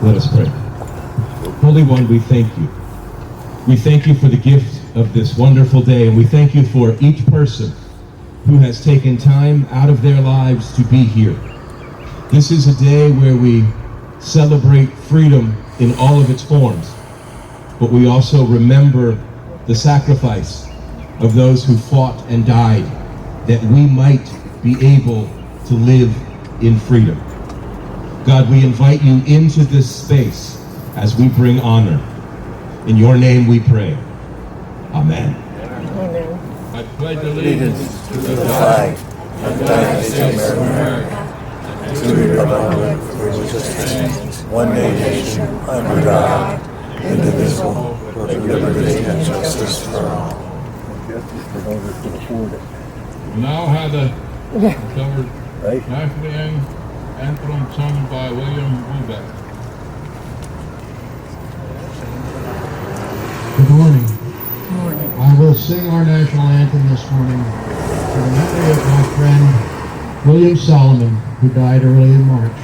Let us pray. Holy One, we thank you. We thank you for the gift of this wonderful day, and we thank you for each person who has taken time out of their lives to be here. This is a day where we celebrate freedom in all of its forms, but we also remember the sacrifice of those who fought and died that we might be able to live in freedom. God, we invite you into this space as we bring honor. In your name we pray. Amen. Amen. I pledge allegiance to the flag of the United States of America and to the republic for which it stands, one nation, under God, indivisible, with liberty and justice for all. Now have the covered national anthem sung by William Bubeck. Good morning. Good morning. I will sing our national anthem this morning to the memory of my friend William Solomon, who died early in March.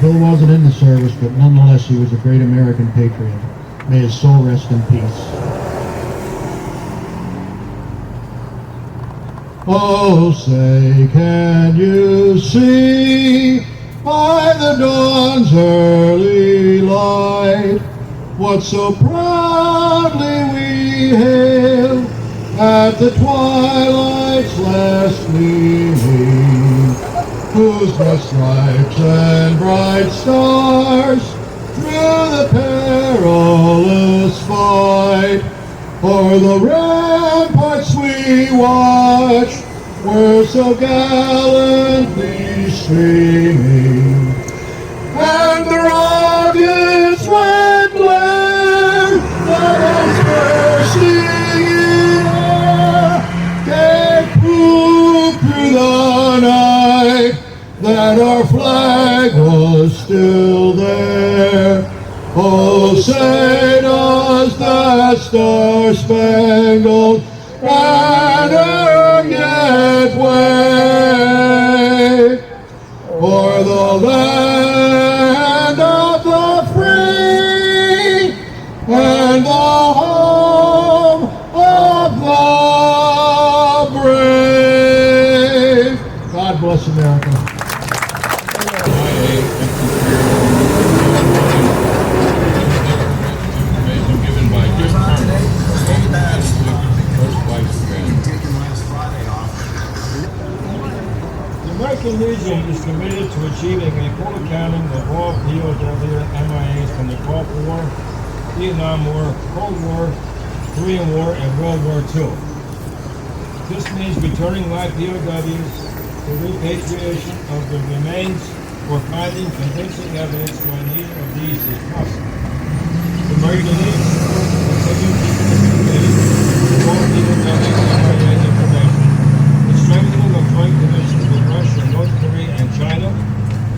Bill wasn't in the service, but nonetheless he was a great American patriot. May his soul rest in peace. Oh, say, can you see by the dawn's early light what so proudly we hail at the twilight's last gleaming, whose bright stripes and bright stars through the perilous fight o'er the ramparts we watch were so gallantly streaming, and the rocket's red glare that was bursting in air gave proof through the night that our flag was still there. Oh, say does the star-spangled banner yet wave o'er the land of the free and the home of the brave? God bless America. The American Legion is committed to achieving a full accounting of all POW MIAs from the Gulf War, Vietnam War, Cold War, Korean War, and World War II. This means returning live POWs, the repatriation of the remains, or finding convincing evidence for any of these is possible. The American Legion will continue keeping updated all POW MIA information, the strengthening of joint commissions with Russia, North Korea, and China,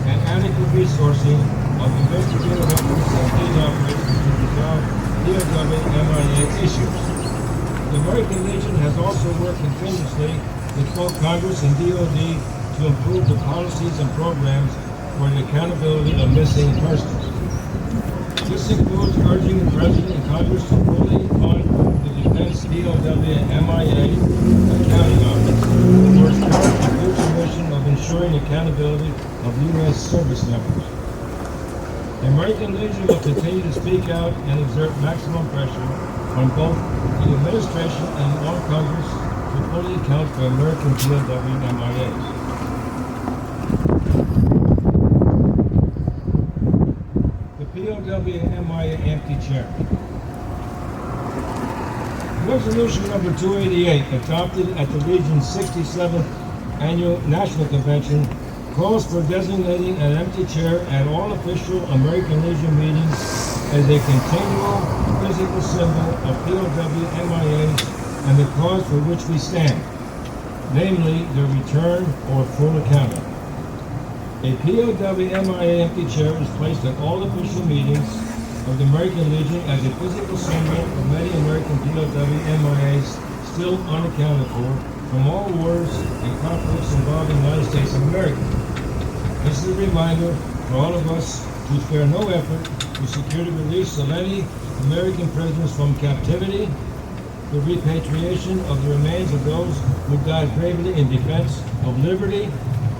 and adequate resourcing of investigative efforts and these operations to resolve POW MIA issues. The American Legion has also worked continuously with both Congress and DoD to improve the policies and programs for the accountability of missing persons. This includes urging the President and Congress to fully fund the Defense POW MIA Accounting Office for its current and future mission of ensuring accountability of U.S. service members. The American Legion will continue to speak out and exert maximum pressure on both the administration and on Congress to fully account for American POW MIAs. The POW MIA empty chair. Resolution number 288, adopted at the Legion's 67th Annual National Convention, calls for designating an empty chair at all official American Legion meetings as a continual physical symbol of POW MIAs and the cause for which we stand, namely the return or full accounting. A POW MIA empty chair is placed at all official meetings of the American Legion as a physical symbol of many American POW MIAs still unaccounted for from all wars and conflicts involving the United States of America. This is a reminder for all of us to spare no effort to secure the release of any American prisoners from captivity, the repatriation of the remains of those who died bravely in defense of liberty,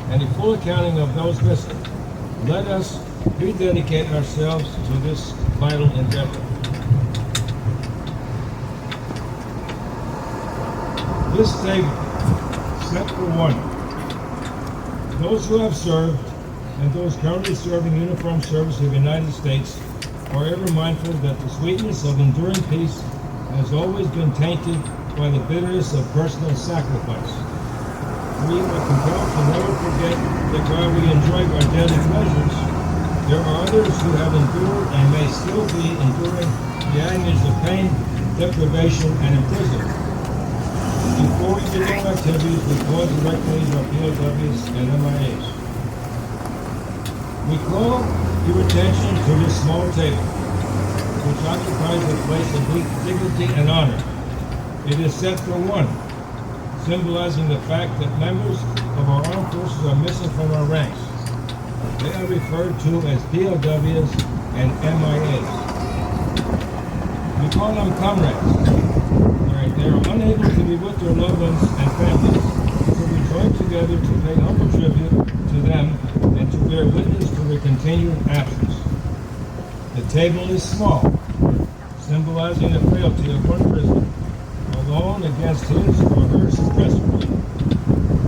and the full accounting of those missing. Let us rededicate ourselves to this vital endeavor. This table, set for one. Those who have served and those currently serving uniformed service of the United States are ever mindful that the sweetness of enduring peace has always been tainted by the bitterness of personal sacrifice. We are compelled to never forget that while we enjoy our daily pleasures, there are others who have endured and may still be enduring the agonies of pain, deprivation, and imprisonment. Before we begin our activities, we pause the recognition of POWs and MIAs. We call your attention to this small table, which occupies a place of dignity and honor. It is set for one, symbolizing the fact that members of our armed forces are missing from our ranks. They are referred to as POWs and MIAs. We call them comrades. They are unable to be with their loved ones and families, so we join together to pay humble tribute to them and to bear witness to their continued absence. The table is small, symbolizing the frailty of one prisoner, alone against his or her suppressors.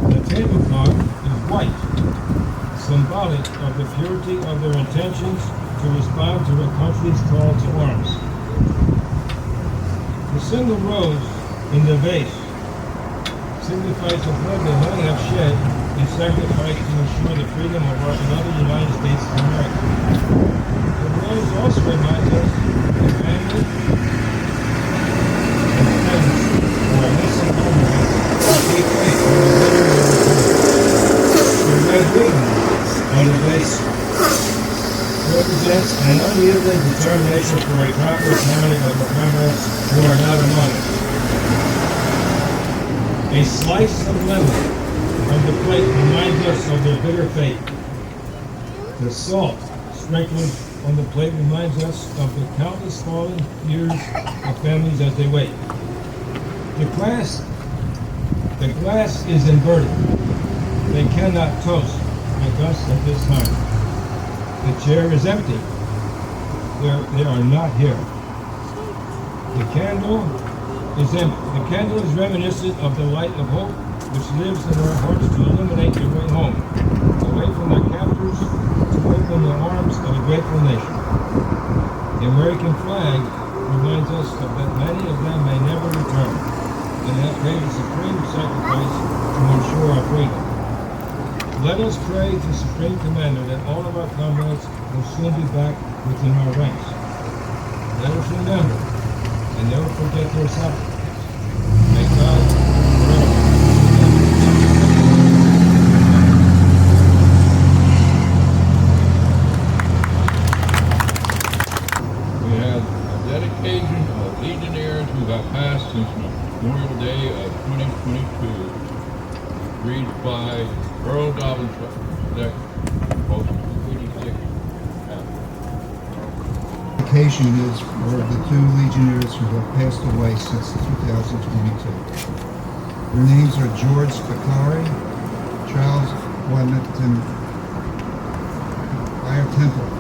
The tablecloth is white, symbolic of the purity of their intentions to respond to a country's call to arms. The single rose in the vase signifies the blood they might have shed in sacrifice to ensure the freedom of our beloved United States of America. The rose also reminds us of family and friends who are missing comrades who keep faith when the living will return. The red ribbon on the vase represents an unyielding determination for a proper accounting of the comrades who are not among us. A slice of lemon on the plate reminds us of their bitter fate. The salt sprinkled on the plate reminds us of the countless fallen years of families as they wait. The glass is inverted. They cannot toast with us at this time. The chair is empty. They are not here. The candle is empty. The candle is reminiscent of the light of hope which lives in our hearts to illuminate their way home, away from their captors, to open the arms of a grateful nation. The American flag reminds us that many of them may never return and have paid a supreme sacrifice to ensure our freedom. Let us pray to Supreme Commander that all of our comrades will soon be back within our ranks. Let us remember and never forget their sacrifice. May God forever. We have a dedication of legionnaires who have passed since Memorial Day of 2022, read by Earl Dobbins, Post 86. dedication is for the two Legionnaires who have passed away since 2022. Their names are George Bakari, Charles Wellington Fire Temple,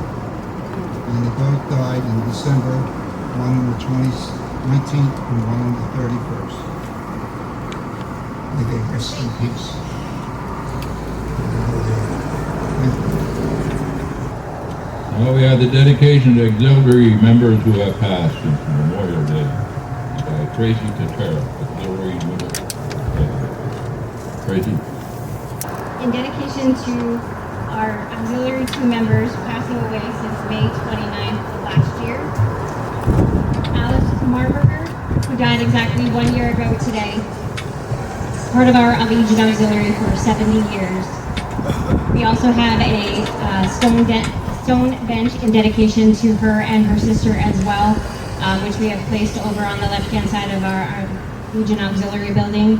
and they both died in December, one on the 19th and one on the 31st. May they rest in peace. Now we have the dedication to auxiliary members who have passed since Memorial Day. Tracy Tatera, auxiliary unit. Tracy. In dedication to our auxiliary 2 members passing away since May 29th of last year. Alice Marburger, who died exactly 1 year ago today. Part of our Legion Auxiliary for 70 years. We also have a stone bench in dedication to her and her sister as well, which we have placed over on the left-hand side of our Legion Auxiliary building.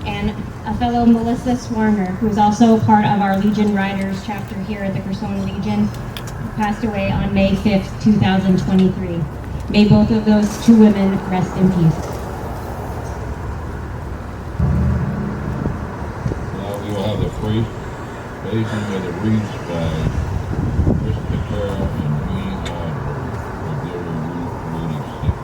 And a fellow Melissa Swarner, who is also part of our Legion Riders chapter here at the Curzon Legion, who passed away on May 5th, 2023. May both of those 2 women rest in peace. Now we will have the priest raising of the wreaths by Chris Patera and Jeannie Adler, auxiliary unit 286.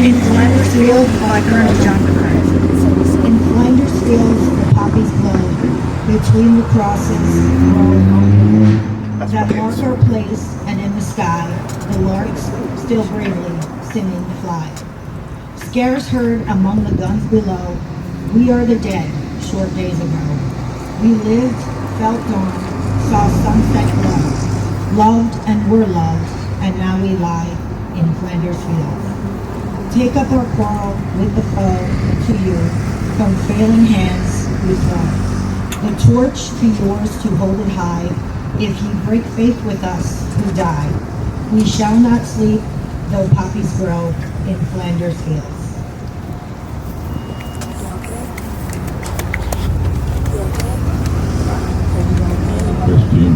In Flanders Field by Colonel John McCarthy. In Flanders Fields, the poppies blow between the crosses, that mark our place, and in the sky, the larks still bravely singing to fly. Scarce heard among the guns below, we are the dead, short days ago. We lived, felt dawn, saw sunset glow, loved and were loved, and now we lie in Flanders Fields. Take up our quarrel with the foe to you, from failing hands we throw. The torch to yours to hold it high, if ye break faith with us who die. We shall not sleep, though poppies grow in Flanders Fields. Christine.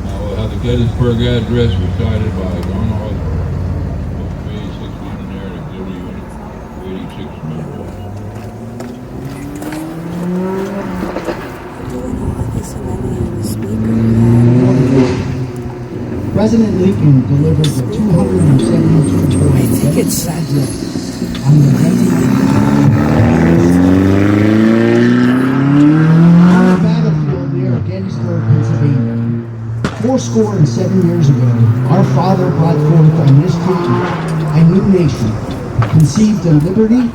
Now we'll have the Gettysburg Address recited by Don Osborne, 386 Legionnaire and Auxiliary Unit 286 members. President Lincoln delivered the 272-point address on the battlefield near Gettysburg, Pennsylvania. 407 years ago, our father brought forth on this continent a new nation, conceived in liberty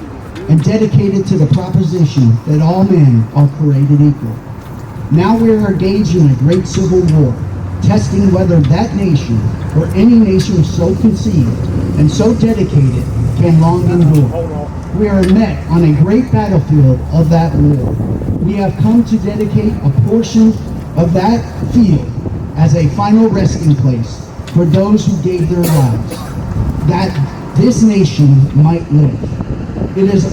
and dedicated to the proposition that all men are created equal. Now we are engaged in a great civil war, testing whether that nation or any nation so conceived and so dedicated can long endure. We are met on a great battlefield of that war. We have come to dedicate a portion of that field as a final resting place for those who gave their lives, that this nation might live. It is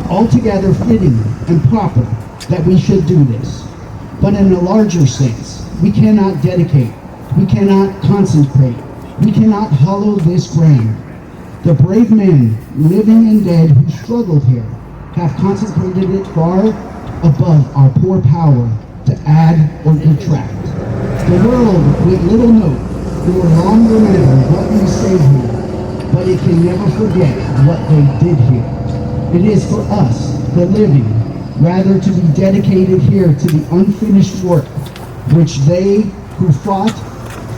altogether fitting and proper that we should do this. But in a larger sense, we cannot dedicate, we cannot consecrate, we cannot hallow this ground. The brave men, living and dead, who struggled here, have consecrated it far above our poor power to add or detract. The world, with little note, will long remember what we say here, but it can never forget what they did here. It is for us, the living, rather to be dedicated here to the unfinished work which they who fought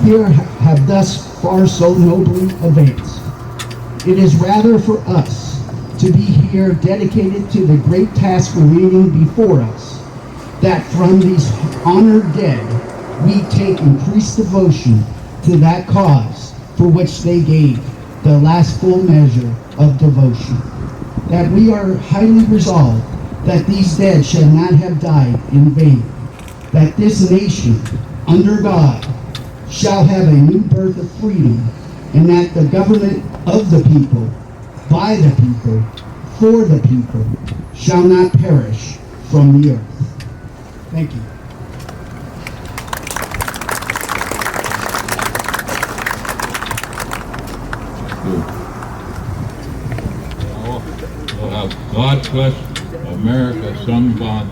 here have thus far so nobly advanced. It is rather for us to be here dedicated to the great task remaining before us, that from these honored dead we take increased devotion to that cause for which they gave the last full measure of devotion. That we are highly resolved that these dead shall not have died in vain, that this nation, under God, shall have a new birth of freedom, and that the government of the people, by the people, for the people, shall not perish from the earth. Thank you. We'll have God Bless America sung by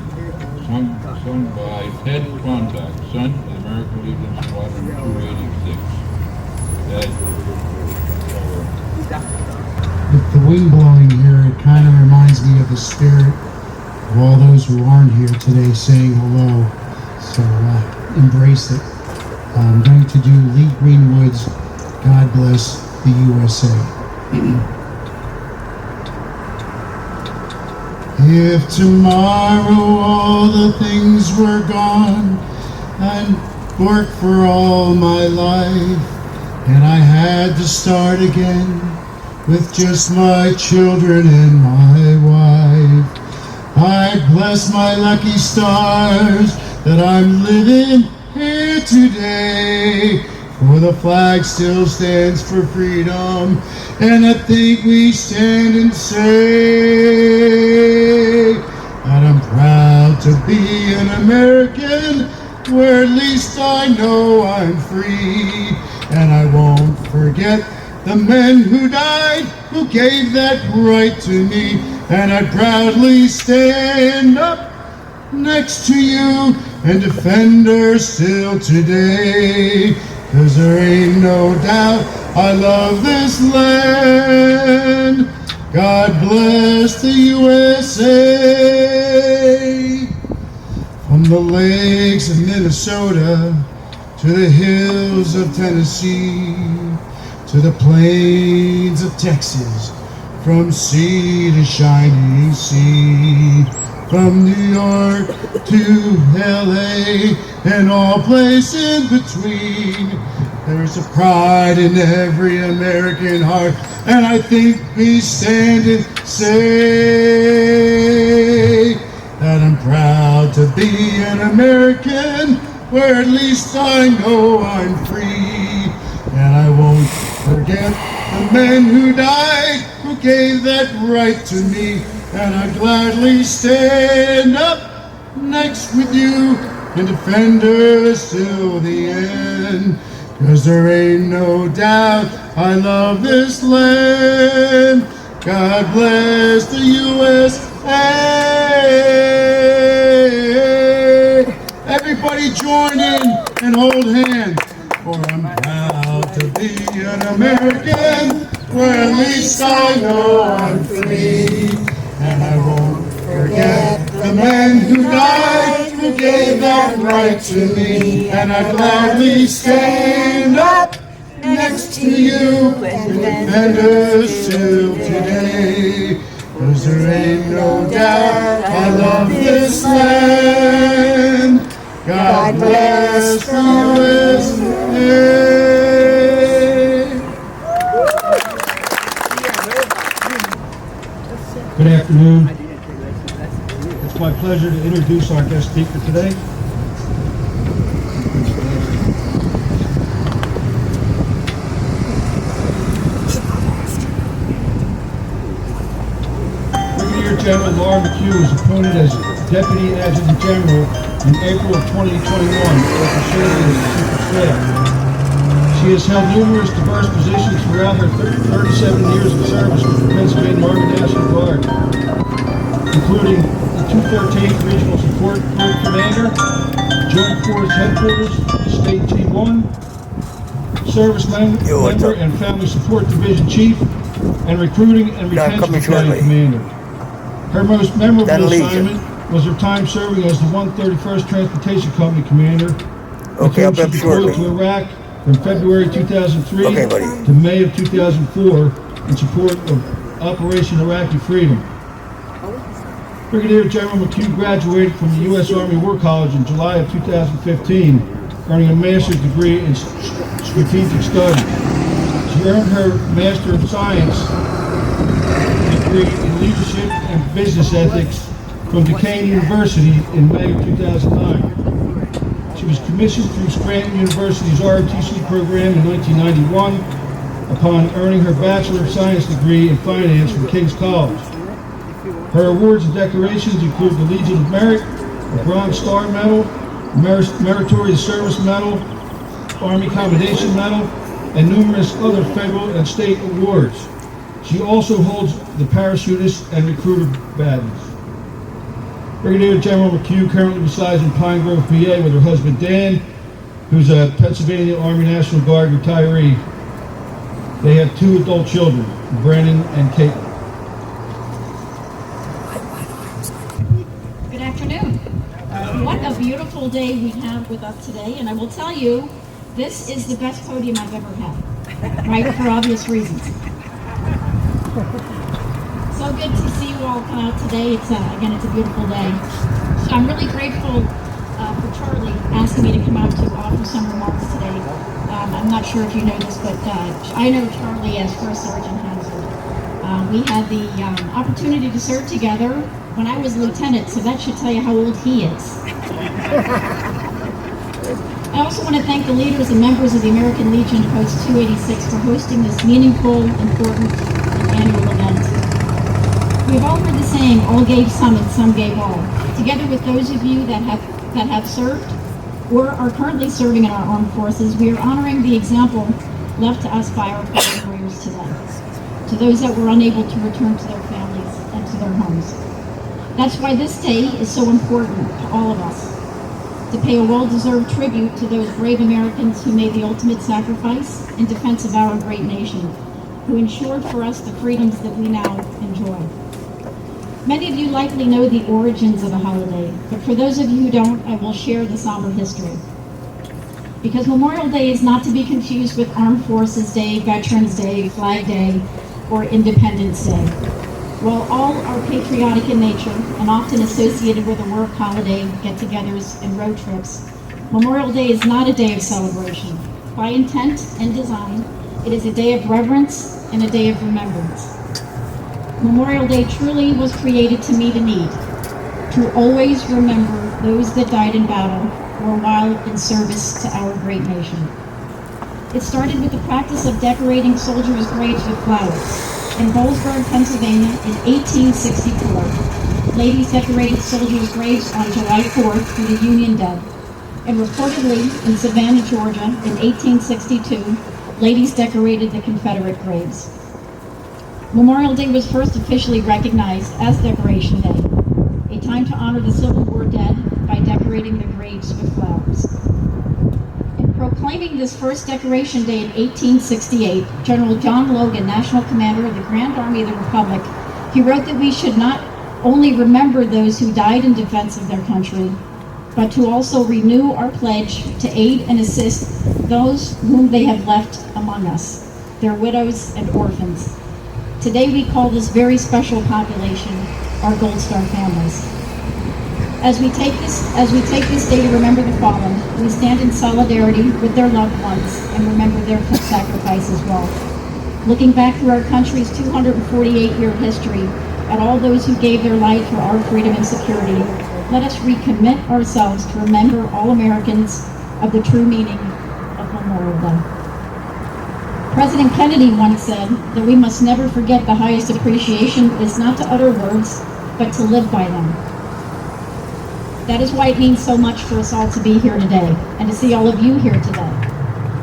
Ted Klondike, son of the American Legion Squadron 286. Ted, over. With the wind blowing here, it kind of reminds me of the spirit of all those who aren't here today saying hello. So embrace it. I'm going to do Lee Greenwood's God Bless the USA. If tomorrow all the things were gone, I'd work for all my life, and I had to start again with just my children and my wife. I bless my lucky stars that I'm living here today, for the flag still stands for freedom, and I think we stand and say that I'm proud to be an American, where at least I know I'm free, and I won't forget the men who died, who gave that right to me, and I proudly stand up next to you and defend her still today. 'Cause there ain't no doubt I love this land. God bless the USA. From the lakes of Minnesota to the hills of Tennessee, to the plains of Texas, from sea to shining sea, from New York to LA and all places between. There's a pride in every American heart, and I think we stand and say that I'm proud to be an American, where at least I know I'm free, and I won't forget the men who died, who gave that right to me, and I gladly stand up next with you and defend her till the end. 'Cause there ain't no doubt I love this land. God bless the USA. Everybody join in and hold hands. For I'm proud to be an American, where at least I know I'm free. And I won't forget the men who died, who gave that right to me. And I gladly stand up next to you and defend us till today. 'Cause there ain't no doubt I love this land. God bless the USA. Good afternoon. It's my pleasure to introduce our guest speaker today. Brigadier General Laura McHugh was appointed as Deputy Adjutant General in April of 2021 after serving as Chief of Staff. She has held numerous diverse positions throughout her 37 years of service with the Pennsylvania Army National Guard, including the 213th Regional Support Group Commander, Joint Force Headquarters, State G1, Service Member and Family Support Division Chief, and Recruiting and Retention Battalion Commander. Her most memorable assignment was her time serving as the 131st Transportation Company Commander, with whom she deployed to Iraq from February 2003 Okay, buddy. to May of 2004 in support of Operation Iraqi Freedom. Brigadier General McHugh graduated from the U.S. Army War College in July of 2015, earning a master's degree in strategic studies. She earned her Master of Science degree in leadership and business ethics from Duquesne University in May of 2009. She was commissioned through Scranton University's ROTC program in 1991 upon earning her Bachelor of Science degree in Finance from King's College. Her awards and decorations include the Legion of Merit, the Bronze Star Medal, Meritorious Service Medal, Army Commendation Medal, and numerous other federal and state awards. She also holds the Parachutist and Recruiter badges. Brigadier General McHugh currently resides in Pine Grove, PA with her husband Dan, who's a Pennsylvania Army National Guard retiree. They have 2 adult children, Brandon and Kate. Good afternoon. What a beautiful day we have with us today, and I will tell you, this is the best podium I've ever had, right, for obvious reasons. So good to see you all come out today. It's again, it's a beautiful day. So I'm really grateful for Charlie asking me to come out to offer some remarks today. I'm not sure if you know this, but I know Charlie as First Sergeant Hauser. We had the opportunity to serve together when I was lieutenant, so that should tell you how old he is. I also want to thank the leaders and members of the American Legion Post 286 for hosting this meaningful, important, and annual event. We've all heard the saying, all gave some and some gave all. Together with those of you that have served or are currently serving in our armed forces, we are honoring the example left to us by our fallen warriors today, to those that were unable to return to their families and to their homes. That's why this day is so important to all of us, to pay a well-deserved tribute to those brave Americans who made the ultimate sacrifice in defense of our great nation, who ensured for us the freedoms that we now enjoy. Many of you likely know the origins of the holiday, but for those of you who don't, I will share the somber history. Because Memorial Day is not to be confused with Armed Forces Day, Veterans Day, Flag Day, or Independence Day. While all are patriotic in nature and often associated with a work holiday, get-togethers, and road trips, Memorial Day is not a day of celebration. By intent and design, it is a day of reverence and a day of remembrance. Memorial Day truly was created to meet a need, to always remember those that died in battle or while in service to our great nation. It started with the practice of decorating soldiers' graves with flowers. In Boalsburg, Pennsylvania, in 1864, ladies decorated soldiers' graves on July 4th for the Union dead. And reportedly, in Savannah, Georgia, in 1862, ladies decorated the Confederate graves. Memorial Day was first officially recognized as Decoration Day, a time to honor the Civil War dead by decorating their graves with flowers. In proclaiming this first Decoration Day in 1868, General John Logan, National Commander of the Grand Army of the Republic, he wrote that we should not only remember those who died in defense of their country, but to also renew our pledge to aid and assist those whom they have left among us, their widows and orphans. Today we call this very special population our Gold Star families. As we take this day to remember the fallen, we stand in solidarity with their loved ones and remember their sacrifice as well. Looking back through our country's 248-year history at all those who gave their life for our freedom and security, let us recommit ourselves to remember all Americans of the true meaning of Memorial Day. President Kennedy once said that we must never forget the highest appreciation is not to utter words, but to live by them. That is why it means so much for us all to be here today, and to see all of you here today.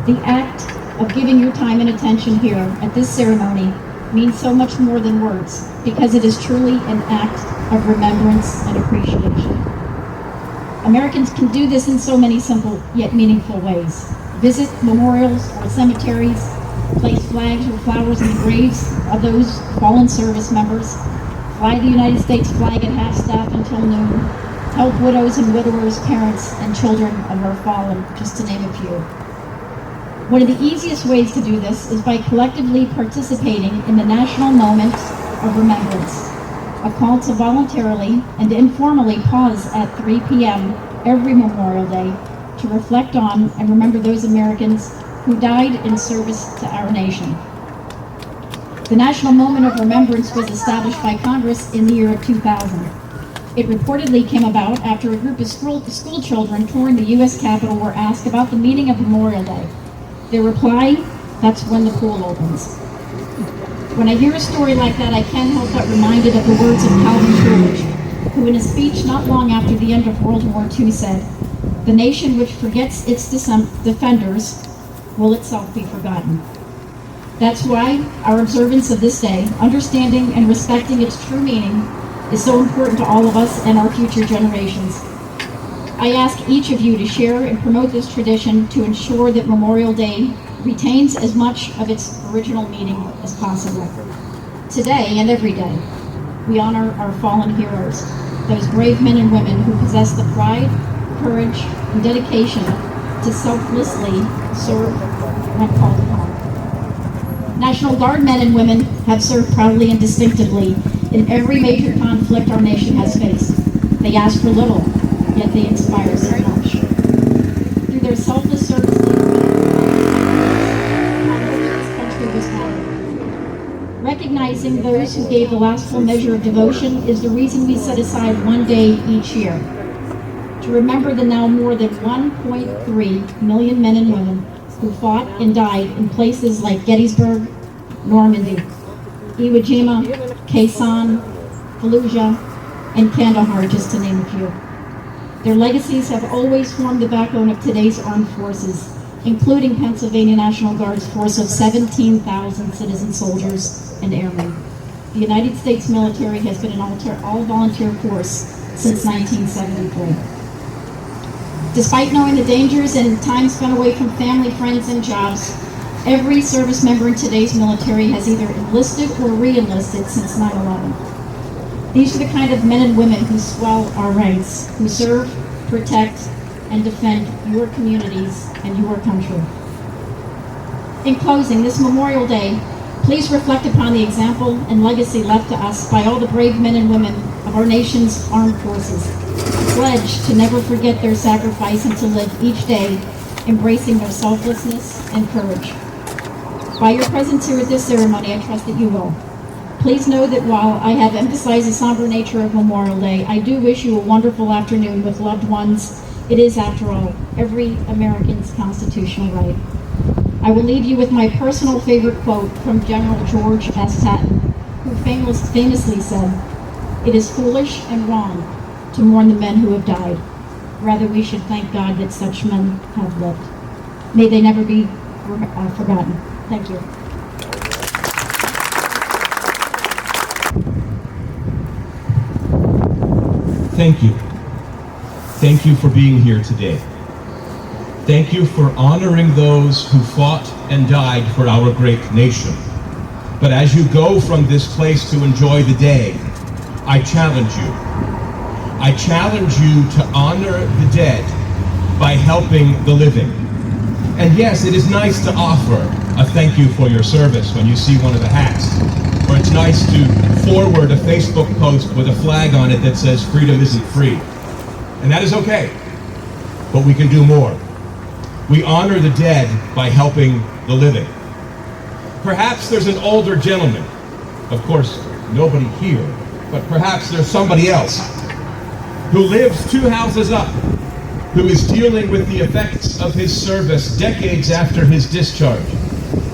The act of giving your time and attention here at this ceremony means so much more than words, because it is truly an act of remembrance and appreciation. Americans can do this in so many simple yet meaningful ways. Visit memorials or cemeteries, place flags or flowers in the graves of those fallen service members, fly the United States flag at half-staff until noon, help widows and widowers, parents, and children of our fallen, just to name a few. One of the easiest ways to do this is by collectively participating in the National Moment of Remembrance, a call to voluntarily and informally pause at 3 p.m. every Memorial Day to reflect on and remember those Americans who died in service to our nation. The National Moment of Remembrance was established by Congress in the year of 2000. It reportedly came about after a group of school children touring the U.S. Capitol were asked about the meaning of Memorial Day. Their reply, "That's when the pool opens." When I hear a story like that, I can't help but reminded of the words of Calvin Coolidge, who in a speech not long after the end of World War II said, "The nation which forgets its defenders will itself be forgotten." That's why our observance of this day, understanding and respecting its true meaning, is so important to all of us and our future generations. I ask each of you to share and promote this tradition to ensure that Memorial Day retains as much of its original meaning as possible. Today and every day, we honor our fallen heroes, those brave men and women who possess the pride, courage, and dedication to selflessly serve when called upon. National Guard men and women have served proudly and distinctively in every major conflict our nation has faced. They ask for little, yet they inspire so much. Through their selfless service, this country was founded. Recognizing those who gave the last full measure of devotion is the reason we set aside one day each year to remember the now more than 1.3 million men and women who fought and died in places like Gettysburg, Normandy, Iwo Jima, Khe Sanh, Fallujah, and Kandahar, just to name a few. Their legacies have always formed the backbone of today's armed forces, including Pennsylvania National Guard's force of 17,000 citizen soldiers and airmen. The United States military has been an all-volunteer force since 1973. Despite knowing the dangers and time spent away from family, friends, and jobs, every service member in today's military has either enlisted or re-enlisted since 9/11. These are the kind of men and women who swell our ranks, who serve, protect, and defend your communities and your country. In closing, this Memorial Day, please reflect upon the example and legacy left to us by all the brave men and women of our nation's armed forces. Pledge to never forget their sacrifice and to live each day embracing their selflessness and courage. By your presence here at this ceremony, I trust that you will. Please know that while I have emphasized the somber nature of Memorial Day, I do wish you a wonderful afternoon with loved ones. It is, after all, every American's constitutional right. I will leave you with my personal favorite quote from General George S. Patton, who famously said, "It is foolish and wrong to mourn the men who have died. Rather, we should thank God that such men have lived. May they never be forgotten." Thank you. Thank you. Thank you for being here today. Thank you for honoring those who fought and died for our great nation. But as you go from this place to enjoy the day, I challenge you. I challenge you to honor the dead by helping the living. And yes, it is nice to offer a thank you for your service when you see one of the hats. Or it's nice to forward a Facebook post with a flag on it that says freedom isn't free. And that is okay. But we can do more. We honor the dead by helping the living. Perhaps there's an older gentleman. Of course, nobody here. But perhaps there's somebody else who lives 2 houses up, who is dealing with the effects of his service decades after his discharge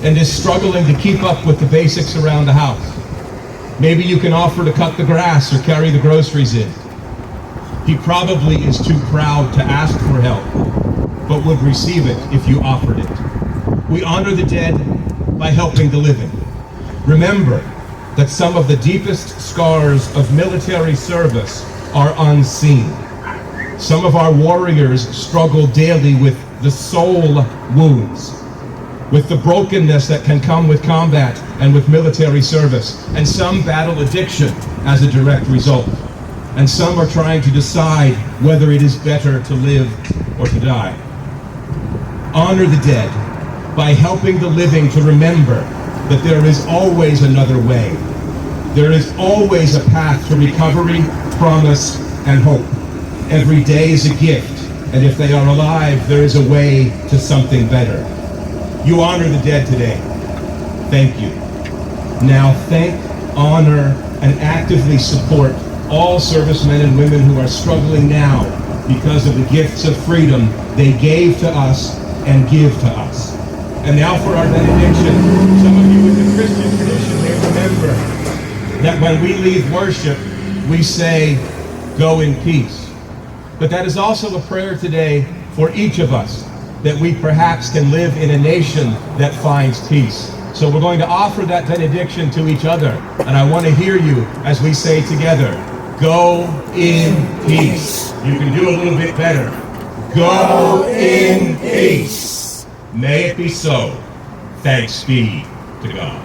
and is struggling to keep up with the basics around the house. Maybe you can offer to cut the grass or carry the groceries in. He probably is too proud to ask for help, but would receive it if you offered it. We honor the dead by helping the living. Remember that some of the deepest scars of military service are unseen. Some of our warriors struggle daily with the soul wounds, with the brokenness that can come with combat and with military service. And some battle addiction as a direct result. And some are trying to decide whether it is better to live or to die. Honor the dead by helping the living to remember that there is always another way. There is always a path to recovery, promise, and hope. Every day is a gift, and if they are alive, there is a way to something better. You honor the dead today. Thank you. Now thank, honor, and actively support all servicemen and women who are struggling now because of the gifts of freedom they gave to us and give to us. And now for our benediction. Some of you in the Christian tradition may remember that when we leave worship, we say, "Go in peace." But that is also a prayer today for each of us, that we perhaps can live in a nation that finds peace. So we're going to offer that benediction to each other, and I want to hear you as we say together, "Go in peace." You can do a little bit better. Go in peace. May it be so. Thanks be to God.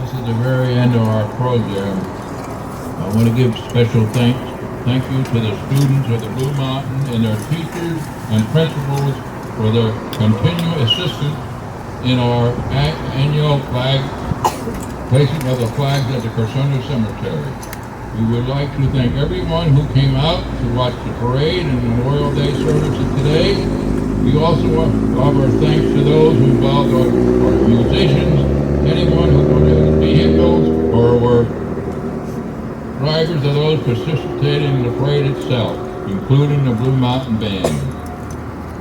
This is the very end of our program. I want to give special thank you to the students of the Blue Mountain and their teachers and principals for their continued assistance in our annual flag placing of the flags at the Cursona Cemetery. We would like to thank everyone who came out to watch the parade and Memorial Day services today. We also offer thanks to those who involved our musicians, anyone who donated vehicles or were drivers of those participating in the parade itself, including the Blue Mountain Band.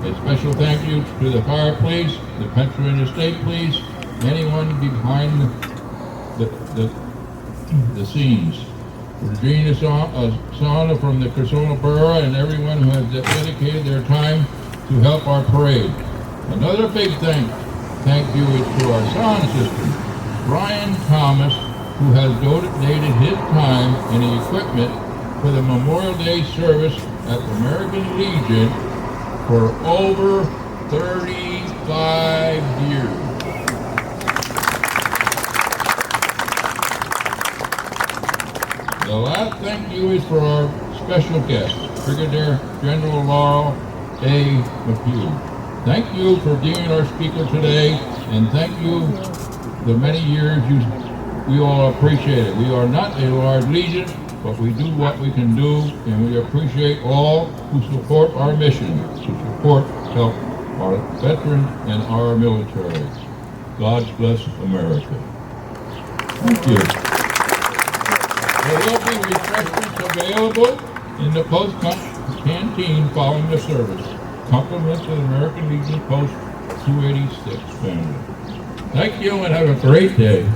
A special thank you to the Fire Police, the Pennsylvania State Police, anyone behind the scenes. Regina Sauna from the Cursona Borough and everyone who has dedicated their time to help our parade. Another big thank you is to our sound system, Brian Thomas, who has donated his time and the equipment for the Memorial Day service at the American Legion for over 35 years. The last thank you is for our special guest, Brigadier General Laurel A. McHugh. Thank you for being our speaker today, and thank you the many years we all appreciate it. We are not a large legion, but we do what we can do, and we appreciate all who support our mission to help our veterans and our military. God bless America. Thank you. There will be refreshments available in the post canteen following the service. Compliments of the American Legion Post 286 family. Thank you and have a great day.